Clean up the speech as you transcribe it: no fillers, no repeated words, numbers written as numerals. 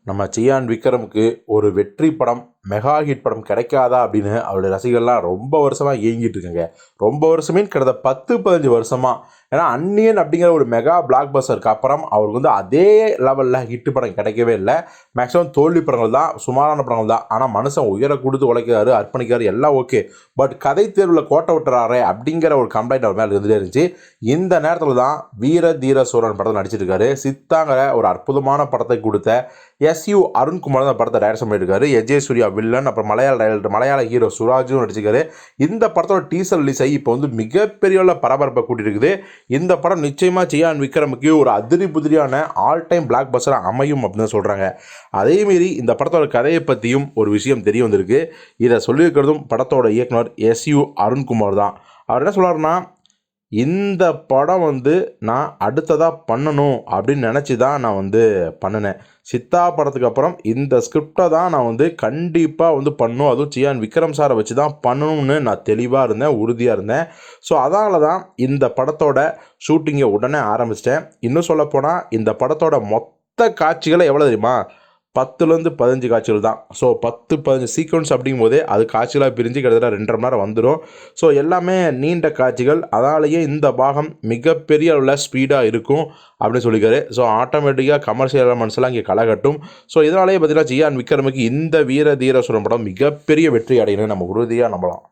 நம்ம சியான் விக்ரமுக்கு ஒரு வெற்றி படம், மெகா ஹிட் படம் கிடைக்காதா அப்படின்னு அவருடைய ரசிகர்கள்லாம் ரொம்ப வருஷமாக ஏங்கிட்டு இருக்குங்க. ரொம்ப வருஷமே கிட்டத்தட்ட 10-15 வருஷமா. ஏன்னா அந்நியன் அப்படிங்கிற ஒரு மெகா பிளாக் பஸ்டருக்கு அப்புறம் அவருக்கு வந்து அதே லெவலில் ஹிட் படம் கிடைக்கவே இல்லை. மேக்ஸிமம் தோல்வி படங்கள் தான், சுமாரான படங்கள் தான். ஆனால் மனுஷன் உயர கொடுத்து உழைக்கிறாரு, அர்ப்பணிக்கிறாரு, எல்லாம் ஓகே. பட் கதை தேர்வில் கோட்டை விட்டுறாரே அப்படிங்கிற ஒரு கம்ப்ளைண்ட் அவர் மேலே இருந்துகிட்டே இருந்துச்சு. இந்த நேரத்தில் தான் வீர தீர சூரன் படத்தில் நடிச்சிட்டு இருக்காரு. சித்தாங்கிற ஒரு அற்புதமான படத்தை கொடுத்த எஸ்யு அருண்குமார் தான் படத்தை டைரக்ஷன் பண்ணியிருக்காரு. எஜே சூர்யா வில்லன், அப்புறம் மலையாள ஹீரோ சுராஜும் நடிச்சிருக்காரு. இந்த படத்தோட டீசர் ரிலீஸ் ஆகி இப்போ வந்து மிகப்பெரிய பரபரப்பை கூட்டியிருக்குது. இந்த படம் நிச்சயமாக சியான் விக்ரமுக்கு ஒரு அதிரி புதிரியான ஆல் டைம் பிளாக் பஸ்டராக அமையும் அப்படின்னு சொல்கிறாங்க. அதேமாரி இந்த படத்தோட கதையை பற்றியும் ஒரு விஷயம் தெரிய வந்திருக்கு. இதை சொல்லியிருக்கிறதும் படத்தோட இயக்குனர் எஸ்யு அருண்குமார் தான். அவர் என்ன சொல்கிறாருன்னா, இந்த படம் வந்து நான் அடுத்ததாக பண்ணணும் அப்படின்னு நினச்சி தான் நான் வந்து பண்ணினேன். சித்தா படத்துக்கு அப்புறம் இந்த ஸ்கிரிப்டை தான் நான் வந்து கண்டிப்பாக வந்து பண்ணணும், அதுவும் சியான் விக்ரம் சாரை வச்சு தான் பண்ணணும்னு நான் தெளிவாக இருந்தேன், உறுதியாக இருந்தேன். ஸோ அதனால தான் இந்த படத்தோட ஷூட்டிங்கை உடனே ஆரம்பிச்சிட்டேன். இன்னும் சொல்லப்போனால் இந்த படத்தோட மொத்த காட்சிகளை எவ்வளோ தெரியுமா? 10லேருந்து 15 காட்சிகள் தான். ஸோ 10-15 சீக்வன்ஸ் அப்படிங்கும்போதே அது காட்சிகளாக பிரிஞ்சு கிட்டத்தட்ட 2.5 மணி நேரம் வந்துடும். ஸோ எல்லாமே நீண்ட காட்சிகள். அதனாலேயே இந்த பாகம் மிகப்பெரிய அளவில் ஸ்பீடாக இருக்கும் அப்படின்னு சொல்லியிருக்காரு. ஸோ ஆட்டோமேட்டிக்காக கமர்ஷியல் எலமெண்ட்ஸ்லாம் இங்கே களைகட்டும். ஸோ இதனாலேயே பார்த்தீங்கன்னா சியான் விக்ரமுக்கு இந்த வீர தீர சூரன் படம் மிகப்பெரிய வெற்றி அடையணும்னு நம்ம உறுதியாக நம்பலாம்.